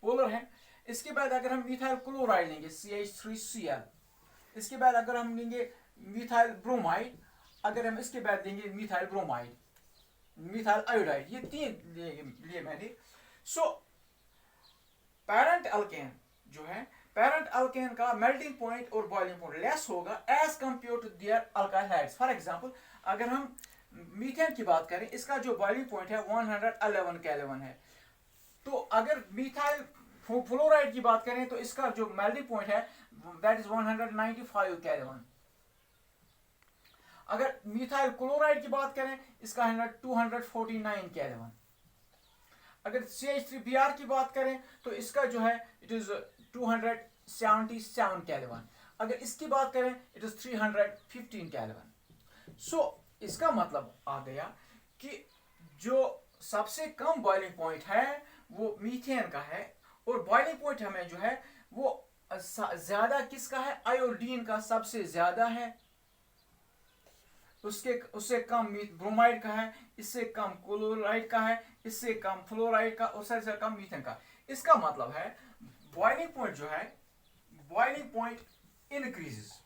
Polar है। इसके बाद अगर हम मिथाइल क्लोराइड लेंगे CH3Cl, इसके बाद अगर हम लेंगे मिथाइल ब्रोमाइड, अगर हम इसके बाद लेंगे मिथाइल ब्रोमाइड, मिथाइल आयोडाइड, ये 3 लिए मैंने। सो पैरेंट अल्केन जो है, पैरेंट अल्केन का मेल्टिंग पॉइंट और बॉइलिंग पॉइंट लेस होगा as compare to their alkyl halides. For example अगर हम मीथेन की बात करें, इसका जो बॉइलिंग पॉइंट है 111 केल्विन है। तो अगर मिथाइल फ्लोराइड की बात करें तो इसका जो मेल्टिंग पॉइंट है दैट इज 195 केल्विन। अगर मिथाइल क्लोराइड की बात करें इसका है 249 केल्विन। अगर CH3Br की बात करें तो इसका जो है इट इज 277 केल्विन। अगर इसकी बात करें इट इज 315 केल्विन। सो इसका मतलब आ गया कि जो सबसे कम बॉइलिंग पॉइंट है वो मीथेन का है, और बॉइलिंग पॉइंट हमें जो है वो ज्यादा किसका है, आयोडीन का सबसे ज्यादा है, उससे कम ब्रोमाइड का है, इससे कम क्लोराइड का है, इससे कम फ्लोराइड का, और सबसे कम मीथेन का। इसका मतलब है बॉइलिंग पॉइंट जो है, बॉइलिंग पॉइंट इंक्रीजेस,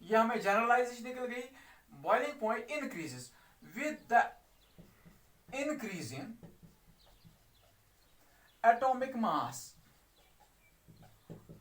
यह हमें जनरलाइजेशन निकल गई। Boiling point increases with the increase in atomic mass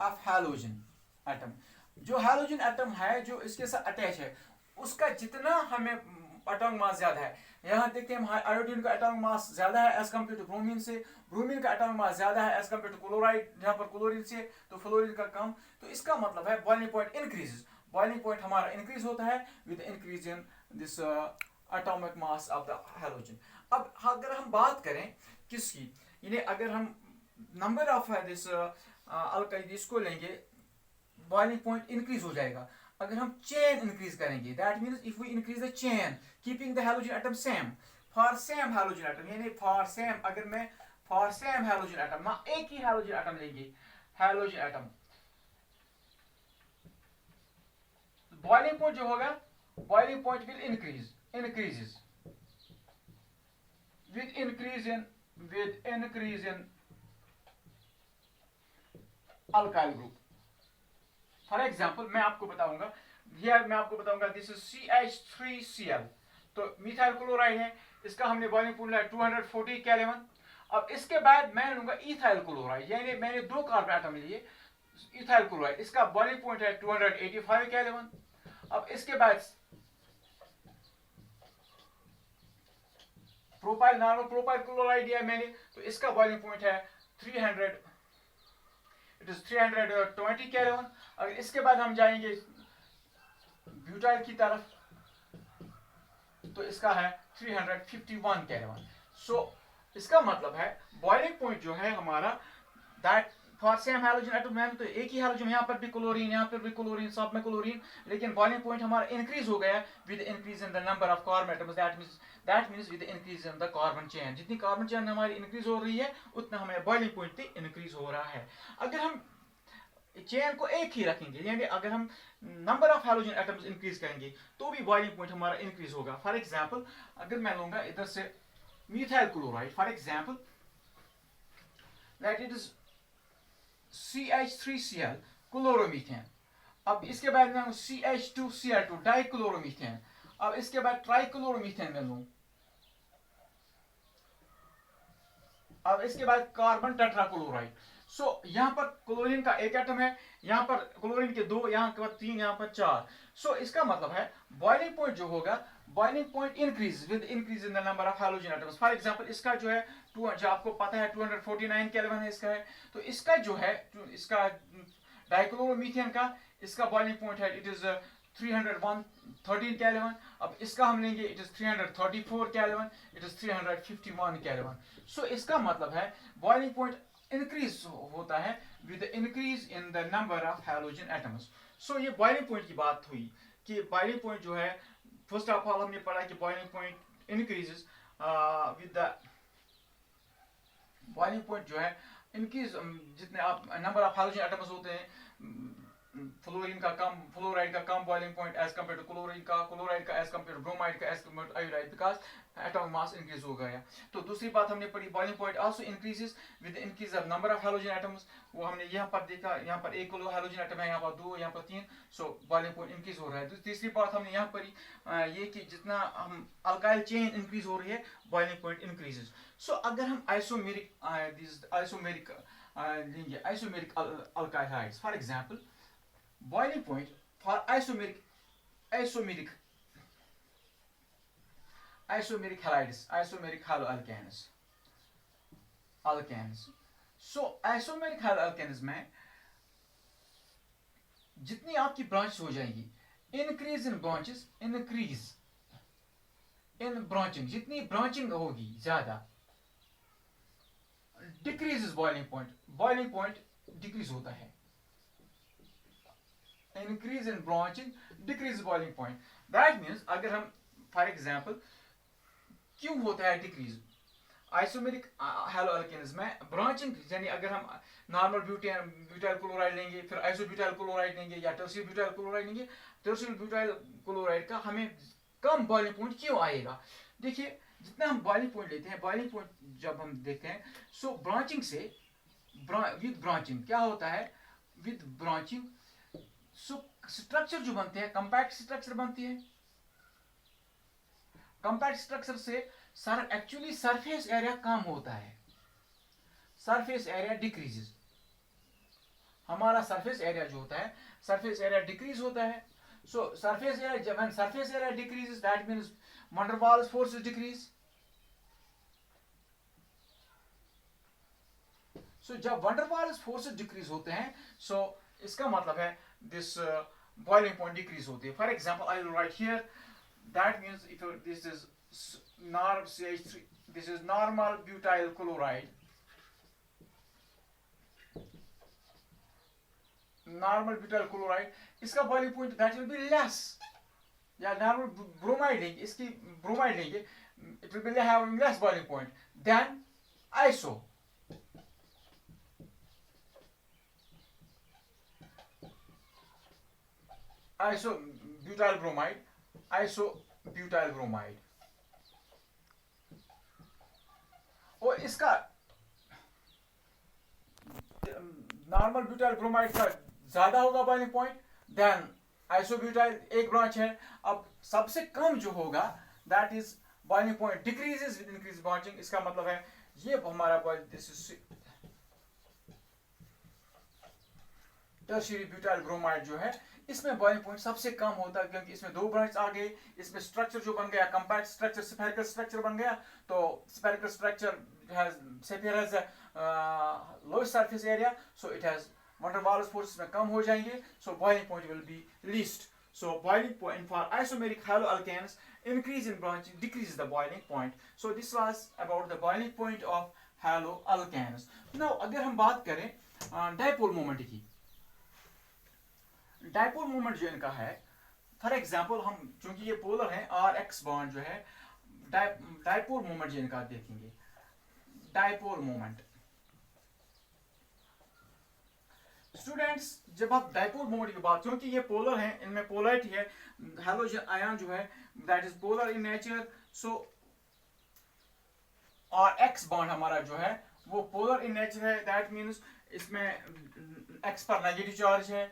of halogen atom. जो हैलोजन एटम है जो इसके साथ अटैच है, उसका जितना हमें एटॉमिक मास ज्यादा है, यहाँ देखते हैं आयोडीन का एटॉमिक मास ज्यादा है एज कम्पेयर टू ब्रोमीन से, ब्रोमीन का एटॉमिक मास ज्यादा है एज कम्पेयर टू क्लोराइड, जहां पर क्लोरीन से तो फ्लोरीन का कम। तो इसका मतलब है boiling point increases, boiling point हमारा इंक्रीज होता है with increase in this atomic mass of the halogen. अब अगर हम बात करें किसकी, यानी अगर हम नंबर ऑफ दिस अल्काइल इसको लेंगे, बॉइलिंग पॉइंट इंक्रीज हो जाएगा। अगर हम चेन इंक्रीज करेंगे, that means if we increase the chain keeping the halogen atom same for same halogen atom, यानी फॉर सेम, अगर मैं फॉर सेम हैलोजन एटम ना एक ही हैलोजन एटम लेंगे, हैलोजन एटम, बॉइलिंग पॉइंट जो होगा, boiling point will increases with increase in alkyl group. For example मैं आपको बताऊंगा, दिस इज CH3Cl, तो मिथाइल क्लोराइड है, इसका हमने बॉइलिंग पॉइंट लिया 240 केल्विन। अब इसके बाद मैं लूंगा इथाइल क्लोराइड, यानी मैंने 2 कार्बन एटम लिए इथाइल क्लोराइड, इसका बॉइलिंग पॉइंट है 285 केल्विन। अब इसके बाद प्रोपाइल नानो प्रोपाइल क्लोराइड दिया मैंने, तो इसका बॉइलिंग पॉइंट है 320 केल्विन। अगर इसके बाद हम जाएंगे ब्यूटाइल की तरफ, तो इसका है 351 केल्विन। सो इसका मतलब है बॉइलिंग पॉइंट जो है हमारा that for same halogen atom में तो एक ही हैलोजन, यहाँ पर भी क्लोरीन, यहाँ पर भी क्लोरीन, सब में क्लोरीन, लेकिन बॉइलिंग पॉइंट हमारा इंक्रीज हो गया with increase in the number of carbon atoms, that means with increase in the carbon chain. जितनी कार्बन चेन हमारी इंक्रीज हो रही है उतना हमें बॉइलिंग पॉइंट भी इंक्रीज हो रहा है। अगर हम चेन को एक ही रखेंगे, यानी अगर हम number of halogen atoms increase करेंगे तो भी बॉइलिंग पॉइंट हमारा इंक्रीज होगा। फॉर एग्जांपल अगर मैं लूंगा इधर से methyl chloride, for example that it is CH3Cl chloromethane. अब इसके बाद मैं CH2Cl2 डाइक्लोरोमीथेन। अब इसके बाद ट्राइक्लोरोमीथेन में लूं। अब इसके बाद कार्बन टेट्राक्लोराइड। सो यहाँ पर क्लोरीन का एक एटम है, यहाँ पर क्लोरीन के 2, यहाँ पर 3, यहाँ पर 4। सो इसका मतलब है बॉइलिंग पॉइंट जो होगा, boiling point increase with increase in the number of halogen atoms. For example इसका जो है जो आपको पता है 249 केल्विन है इसका है, तो इसका जो है इसका डाइक्लोरोमीथेन का इसका बॉइलिंग पॉइंट है इट इज 313 केल्विन। अब इसका हम लेंगे it is 334 kelvin, it is 351 kelvin. So इसका मतलब है बॉइलिंग पॉइंट इंक्रीज होता है with increase in the number of halogen atoms. So ये बॉइलिंग पॉइंट की बात हुई कि बॉइलिंग पॉइंट जो है, फर्स्ट ऑफ ऑल हमने पढ़ा कि boiling point increases with the boiling point जो है इंक्रीज, जितने आप नंबर ऑफ हैलोजन एटम्स होते हैं फ्लोरीन का कम, फ्लोराइड का कम boiling point as compare to chlorine का, क्लोराइड का एज कम्पेयर टू ब्रोमाइड का, as compare to iodide, because atomic mass increase हो गया। तो दूसरी बात हमने पढ़ी, boiling point also increases with increase of number of halogen atoms, वो हमने यहाँ पर देखा, यहाँ पर 1 किलो हैलोजन एटम है, यहाँ पर 2, यहाँ पर 3, सो बॉइलिंग पॉइंट इंक्रीज हो रहा है। तीसरी बात हमने यहाँ पढ़ी ये कि जितना हम अल्काइल चेन इंक्रीज हो रही है, बॉइलिंग पॉइंट इंक्रीजेस। सो अगर हम आइसोमेरिक लेंगे, isomeric alkyl halides, for example boiling point for isomeric halides, isomeric haloalkanes, so isomeric haloalkanes में जितनी आपकी ब्रांचेस हो जाएंगी, increase in branches, increase in branching, जितनी ब्रांचिंग होगी ज्यादा, डिक्रीज बॉइलिंग पॉइंट डिक्रीज होता है। Increase in branching, decrease boiling point, that means अगर हम फॉर एग्जांपल क्यों होता है डिक्रीज आइसोमेरिक हैलोअल्केन्स में ब्रांचिंग, यानी अगर हम नॉर्मल ब्यूटाइल क्लोराइड लेंगे, फिर आइसोब्यूटाइल क्लोराइड लेंगे या टर्शियल ब्यूटाइल क्लोराइड लेंगे, टर्शियल ब्यूटाइल क्लोराइड का हमें कम बॉइलिंग पॉइंट क्यों आएगा? देखिए जितना हम बॉइलिंग पॉइंट लेते हैं, बॉइलिंग पॉइंट जब हम देखते हैं, सो ब्रांचिंग से विद ब्रांचिंग क्या होता है, विद ब्रांचिंग सो स्ट्रक्चर जो बनते हैं, कंपैक्ट स्ट्रक्चर बनती है। कंपैक्ट स्ट्रक्चर से एक्चुअली सरफेस एरिया कम होता है, सरफेस एरिया डिक्रीजेस, हमारा सरफेस एरिया जो होता है, सरफेस एरिया डिक्रीज होता है। सो सरफेस एरिया, जब surface area decreases that means van der Waals forces decrease. So जब van der Waals forces decrease होते हैं, सो इसका मतलब है दिस boiling point decrease होती है। For example I will write here, that means if this is CH3, this is normal butyl chloride, इसका boiling point that will be less, या normal bromide लेंगे, इसकी ब्रोमाइड लेंगे, it will be having less boiling point than iso। isobutyl bromide, और इसका normal butyl bromide का ज्यादा होगा बॉइलिंग पॉइंट देन आइसोब्यूटाइल, एक ब्रांच है। अब सबसे कम जो होगा that is boiling point decreases with increase branching, इसका मतलब है ये हमारा टर्शियरी ब्यूटाइल ब्रोमाइड जो है, इसमें बॉइलिंग पॉइंट सबसे कम होता है, क्योंकि इसमें 2 ब्रांच आ गए, इसमें स्ट्रक्चर जो बन गया कंपैक्ट स्ट्रक्चर, स्फेरिकल स्ट्रक्चर बन गया। तो spherical structure has low surface area, so it has van der Waals forces में कम हो जाएंगे, so boiling point will be least। So boiling point for isomeric haloalkanes increase in branching decreases the boiling point। So this was about the boiling point of haloalkanes। Now अगर हम बात करें dipole moment की, dipole moment जो इनका है, for example हम चूंकि ये पोलर है, RX बॉन्ड जो है, डाइपोल मोमेंट जो इनका देखेंगे, डाइपोल मोमेंट। स्टूडेंट्स जब आप डाइपोल मोमेंट की बात, क्योंकि ये पोलर है, इनमें पोलरिटी है, हैलोजन आयन जो है that is polar in nature, so R X bond हमारा जो है वो पोलर इन नेचर है, दैट मींस इसमें एक्स पर नेगेटिव चार्ज है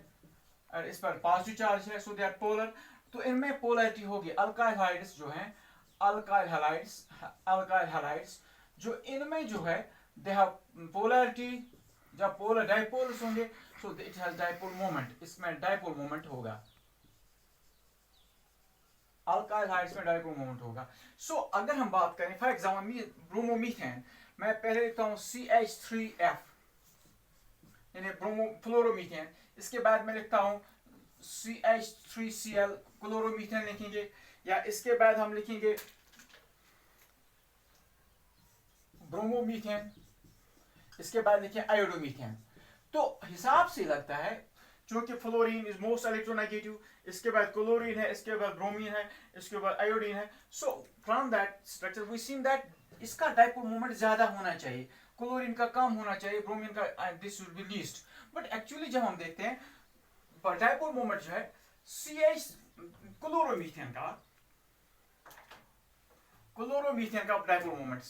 और इस पर पॉजिटिव चार्ज है, सो दे आर पोलर। तो इनमें पोलरिटी होगी। अल्काइल हाइड्स जो है, अल्काइल हैलाइड्स जो इनमें जो है दे हैव पोलरिटी, जब पोलर डाइपोल्स होंगे so it has dipole moment, इसमें डाइपोल मोमेंट होगा, अल्काइल हाइड्स में डाइपोल मोमेंट होगा। सो अगर हम बात करें फॉर एग्जांपल ब्रोमोमीथेन, मैं पहले लिखता हूं CH3F यानी फ्लोरोमीथेन, इसके बाद मैं लिखता हूं CH3Cl क्लोरोमीथेन लिखेंगे, या इसके बाद हम लिखेंगे ब्रोमोमीथेन, इसके बाद लिखें आयोडोमीथेन। तो हिसाब से लगता है क्योंकि फ्लोरीन इज मोस्ट इलेक्ट्रोनेगेटिव, इसके बाद क्लोरीन है, इसके बाद ब्रोमीन है, इसके बाद आयोडीन है। So from that structure we seen that इसका डाइपोल मोमेंट ज्यादा होना चाहिए, क्लोरीन का कम होना चाहिए, ब्रोमीन का this should be least. But actually जब हम देखते हैं डायपोल मोमेंट जो है CH क्लोरोमीथेन का डायपोल मोमेंट